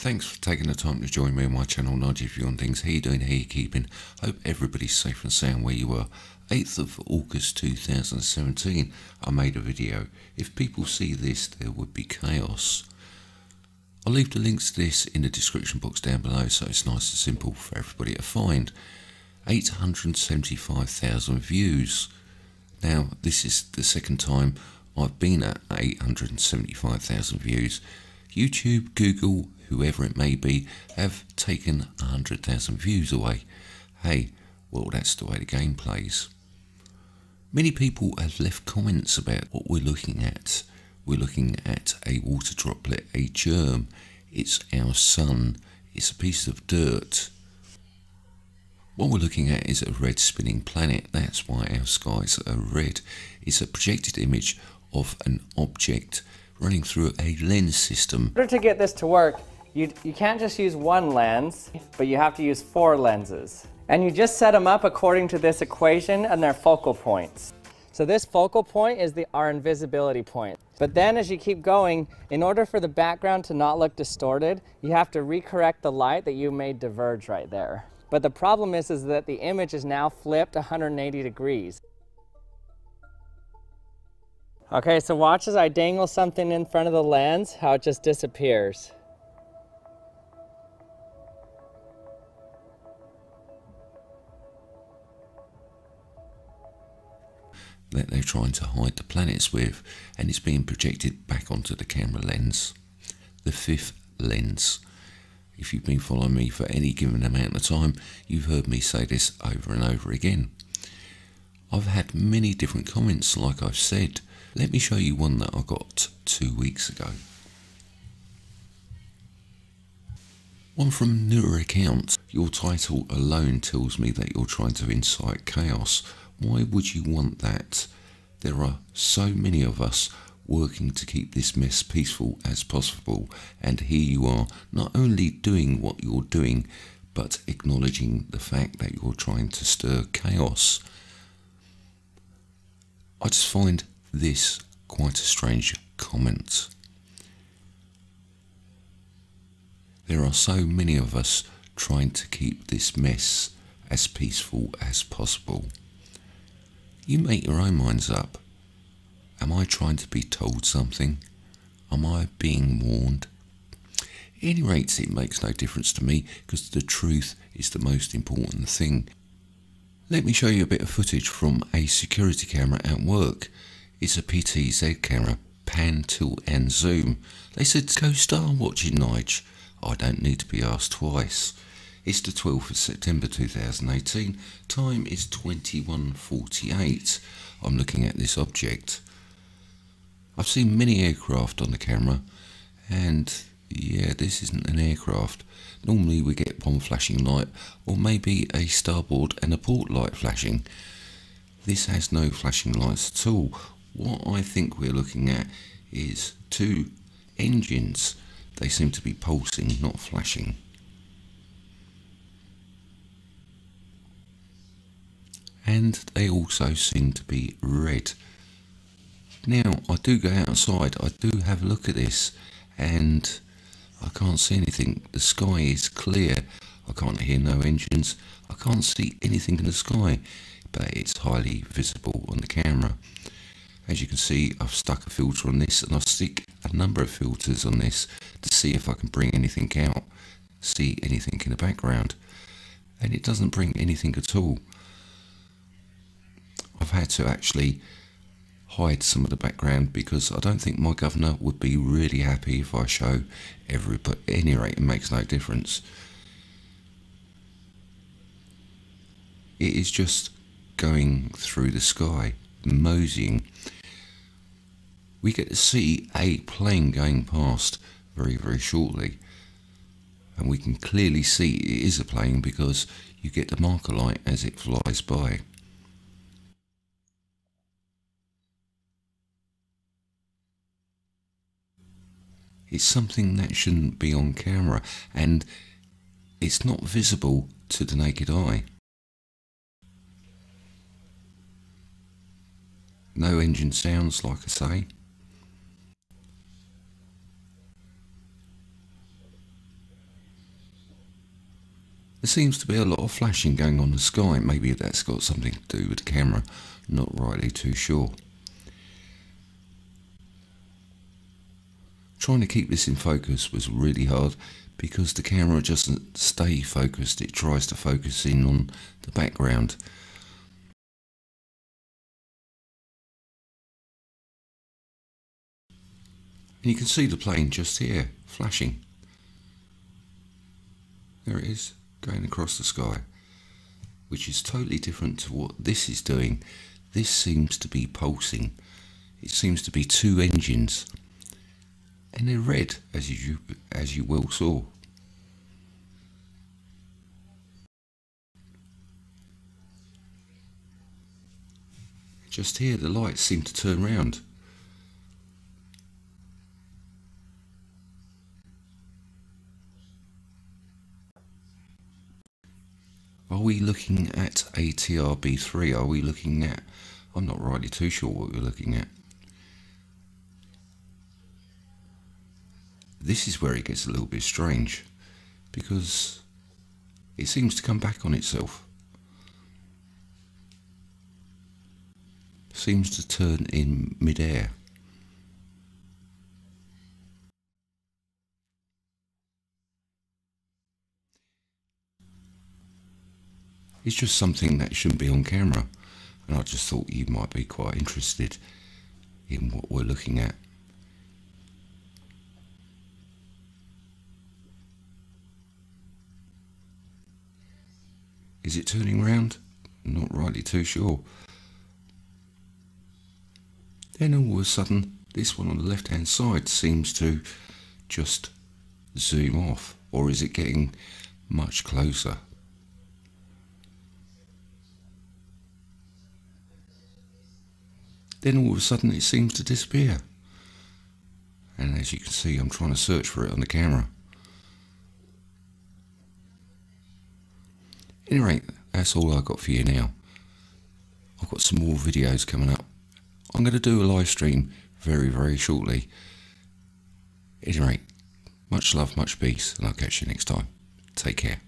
Thanks for taking the time to join me on my channel, Nigel View on Things. How you doing? How you keeping? Hope everybody's safe and sound where you are. 8th of August 2017, I made a video. If people see this, there would be chaos. I'll leave the links to this in the description box down below so it's nice and simple for everybody to find. 875,000 views. Now, this is the second time I've been at 875,000 views. YouTube, Google, whoever it may be, have taken 100,000 views away. Hey, well, that's the way the game plays. Many people have left comments about what we're looking at. We're looking at a water droplet, a germ. It's our sun. It's a piece of dirt. What we're looking at is a red spinning planet. That's why our skies are red. It's a projected image of an object running through a lens system. In order to get this to work, you can't just use one lens, but you have to use 4 lenses. And you just set them up according to this equation and their focal points. So this focal point is our invisibility point. But then as you keep going, in order for the background to not look distorted, you have to recorrect the light that you made diverge right there. But the problem is that the image is now flipped 180 degrees. Okay, so watch as I dangle something in front of the lens, how it just disappears. That they're trying to hide the planets with, and it's being projected back onto the camera lens. The 5th lens. If you've been following me for any given amount of time, you've heard me say this over and over again. I've had many different comments, like I've said. Let me show you one that I got 2 weeks ago. One from newer accounts. Your title alone tells me that you're trying to incite chaos. Why would you want that? There are so many of us working to keep this mess peaceful as possible, and here you are not only doing what you're doing, but acknowledging the fact that you're trying to stir chaos. I just find this quite a strange comment. There are so many of us trying to keep this mess as peaceful as possible. You make your own minds up. Am I trying to be told something? Am I being warned? At any rate, it makes no difference to me because the truth is the most important thing. Let me show you a bit of footage from a security camera at work. It's a PTZ camera, pan, tilt and zoom. They said, go star watching, Nige. I don't need to be asked twice. It's the 12th of September 2018. Time is 21:48. I'm looking at this object. I've seen many aircraft on the camera, and yeah, this isn't an aircraft. Normally we get one flashing light, or maybe a starboard and a port light flashing. This has no flashing lights at all. What I think we're looking at is 2 engines. They seem to be pulsing, not flashing. And they also seem to be red. Now, I do go outside, I do have a look at this, and I can't see anything. The sky is clear. I can't hear no engines. I can't see anything in the sky, but it's highly visible on the camera. As you can see, I've stuck a filter on this, and I'll stick a number of filters on this to see if I can bring anything out, see anything in the background. And it doesn't bring anything at all. I've had to actually hide some of the background because I don't think my governor would be really happy if I show but at any rate, it makes no difference. It is just going through the sky, moseying. We get to see a plane going past very, very shortly, and we can clearly see it is a plane because you get the marker light as it flies by. It's something that shouldn't be on camera, and it's not visible to the naked eye. No engine sounds, like I say. There seems to be a lot of flashing going on in the sky. Maybe that's got something to do with the camera. Not rightly too sure. Trying to keep this in focus was really hard because the camera doesn't stay focused. It tries to focus in on the background. And you can see the plane just here, flashing. There it is, going across the sky, which is totally different to what this is doing. This seems to be pulsing. It seems to be two engines, and they're red, as you well saw. Just here, the lights seem to turn round. Are we looking at a TRB3? Are we looking at... I'm not rightly too sure what we're looking at. This is where it gets a little bit strange, because it seems to come back on itself. Seems to turn in mid-air. It's just something that shouldn't be on camera, and I just thought you might be quite interested in what we're looking at. Is it turning round? Not rightly too sure. Then all of a sudden, this one on the left hand side seems to just zoom off, or is it getting much closer? Then all of a sudden it seems to disappear. And as you can see, I'm trying to search for it on the camera. At any rate, that's all I've got for you now. I've got some more videos coming up. I'm going to do a live stream very, very shortly. At any rate, much love, much peace, and I'll catch you next time. Take care.